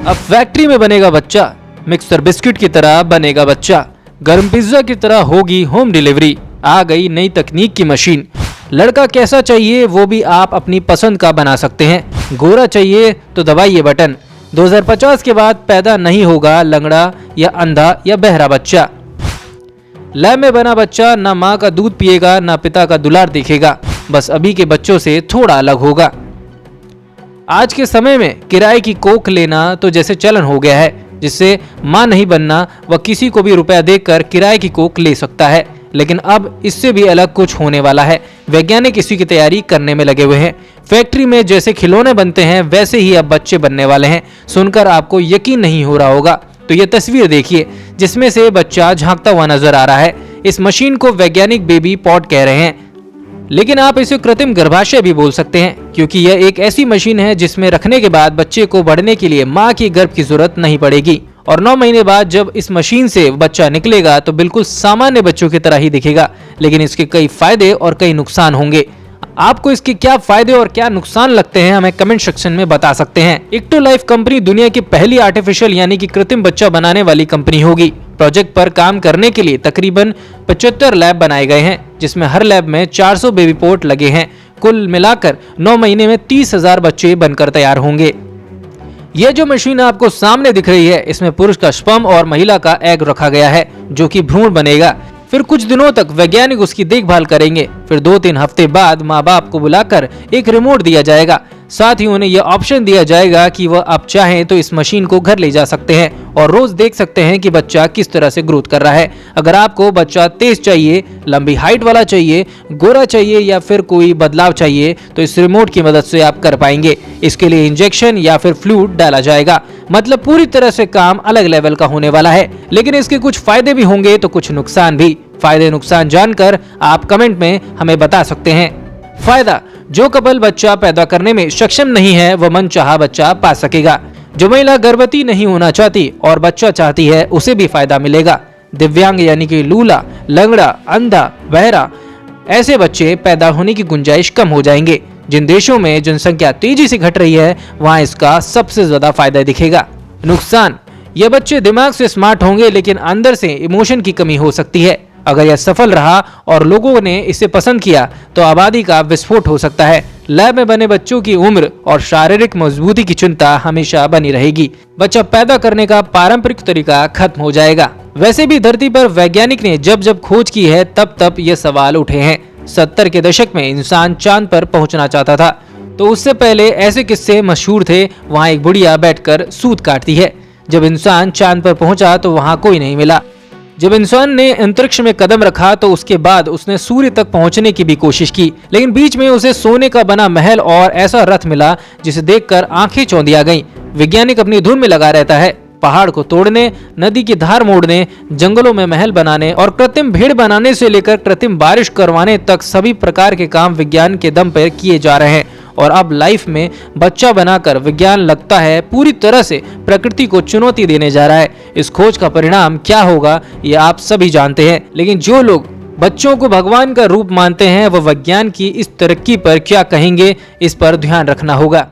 अब फैक्ट्री में बनेगा बच्चा, मिक्सर बिस्किट की तरह बनेगा बच्चा, गर्म पिज्जा की तरह होगी होम डिलीवरी। आ गई नई तकनीक की मशीन। लड़का कैसा चाहिए वो भी आप अपनी पसंद का बना सकते हैं। गोरा चाहिए तो दबाइए बटन। 2050 के बाद पैदा नहीं होगा लंगड़ा या अंधा या बहरा बच्चा। लैब में बना बच्चा ना माँ का दूध पिएगा ना पिता का दुलार दिखेगा, बस अभी के बच्चों से थोड़ा अलग होगा। आज के समय में किराए की कोख लेना तो जैसे चलन हो गया है, जिससे माँ नहीं बनना वह किसी को भी रुपया देकर किराए की कोख ले सकता है। लेकिन अब इससे भी अलग कुछ होने वाला है। वैज्ञानिक इसी की तैयारी करने में लगे हुए हैं। फैक्ट्री में जैसे खिलौने बनते हैं वैसे ही अब बच्चे बनने वाले हैं। सुनकर आपको यकीन नहीं हो रहा होगा तो ये तस्वीर देखिए जिसमें से बच्चा झांकता हुआ नजर आ रहा है। इस मशीन को वैज्ञानिक बेबी पॉट कह रहे हैं, लेकिन आप इसे कृत्रिम गर्भाशय भी बोल सकते हैं, क्योंकि यह एक ऐसी मशीन है जिसमें रखने के बाद बच्चे को बढ़ने के लिए माँ की गर्भ की जरूरत नहीं पड़ेगी। और 9 महीने बाद जब इस मशीन से बच्चा निकलेगा तो बिल्कुल सामान्य बच्चों की तरह ही दिखेगा। लेकिन इसके कई फायदे और कई नुकसान होंगे। आपको इसके क्या फायदे और क्या नुकसान लगते हैं हमें कमेंट सेक्शन में बता सकते हैं। इक्टो लाइफ कंपनी दुनिया की पहली आर्टिफिशियल यानी कि कृत्रिम बच्चा बनाने वाली कंपनी होगी। प्रोजेक्ट पर काम करने के लिए तकरीबन 75 लैब बनाए गए हैं, जिसमें हर लैब में 400 बेबी पोर्ट लगे हैं। कुल मिलाकर 9 महीने में 30,000 बच्चे बनकर तैयार होंगे। ये जो मशीन आपको सामने दिख रही है, इसमें पुरुष का स्पर्म और महिला का एग रखा गया है, जो कि भ्रूण बनेगा। फिर कुछ दिनों तक वैज्ञानिक उसकी देखभाल करेंगे। फिर 2-3 हफ्ते बाद माँ बाप को बुलाकर एक रिमोट दिया जाएगा। साथ ही उन्हें यह ऑप्शन दिया जाएगा कि वह अब चाहें तो इस मशीन को घर ले जा सकते हैं और रोज देख सकते हैं कि बच्चा किस तरह से ग्रोथ कर रहा है। अगर आपको बच्चा तेज चाहिए, लंबी हाइट वाला चाहिए, गोरा चाहिए या फिर कोई बदलाव चाहिए तो इस रिमोट की मदद से आप कर पाएंगे। इसके लिए इंजेक्शन या फिर फ्लूइड डाला जाएगा। मतलब पूरी तरह से काम अलग लेवल का होने वाला है। लेकिन इसके कुछ फायदे भी होंगे तो कुछ नुकसान भी। फायदे नुकसान जानकर आप कमेंट में हमें बता सकते हैं। फायदा, जो कपल बच्चा पैदा करने में सक्षम नहीं है वह मनचाहा बच्चा पा सकेगा। जो महिला गर्भवती नहीं होना चाहती और बच्चा चाहती है उसे भी फायदा मिलेगा। दिव्यांग यानी कि लूला, लंगड़ा, अंधा, बहरा ऐसे बच्चे पैदा होने की गुंजाइश कम हो जाएंगे। जिन देशों में जनसंख्या तेजी से घट रही है वहां इसका सबसे ज्यादा फायदा दिखेगा। नुकसान, ये बच्चे दिमाग से स्मार्ट होंगे लेकिन अंदर से इमोशन की कमी हो सकती है। अगर यह सफल रहा और लोगों ने इसे पसंद किया तो आबादी का विस्फोट हो सकता है। लैब में बने बच्चों की उम्र और शारीरिक मजबूती की चिंता हमेशा बनी रहेगी। बच्चा पैदा करने का पारंपरिक तरीका खत्म हो जाएगा। वैसे भी धरती पर वैज्ञानिक ने जब जब खोज की है तब तब ये सवाल उठे हैं। 70 के दशक में इंसान चांद पर पहुंचना चाहता था, तो उससे पहले ऐसे किस्से मशहूर थे। वहाँ एक बुढ़िया बैठकर सूत काटती है। जब इंसान चांद पर पहुंचा तो वहाँ कोई नहीं मिला। जब इंसान ने अंतरिक्ष में कदम रखा तो उसके बाद उसने सूर्य तक पहुंचने की भी कोशिश की, लेकिन बीच में उसे सोने का बना महल और ऐसा रथ मिला जिसे देखकर आंखें चौंधिया गईं। वैज्ञानिक अपनी धुन में लगा रहता है। पहाड़ को तोड़ने, नदी की धार मोड़ने, जंगलों में महल बनाने और कृत्रिम भीड़ बनाने से लेकर कृत्रिम बारिश करवाने तक सभी प्रकार के काम विज्ञान के दम पर किए जा रहे हैं। और अब लाइफ में बच्चा बनाकर विज्ञान लगता है पूरी तरह से प्रकृति को चुनौती देने जा रहा है। इस खोज का परिणाम क्या होगा ये आप सभी जानते हैं, लेकिन जो लोग बच्चों को भगवान का रूप मानते हैं वह विज्ञान की इस तरक्की पर क्या कहेंगे, इस पर ध्यान रखना होगा।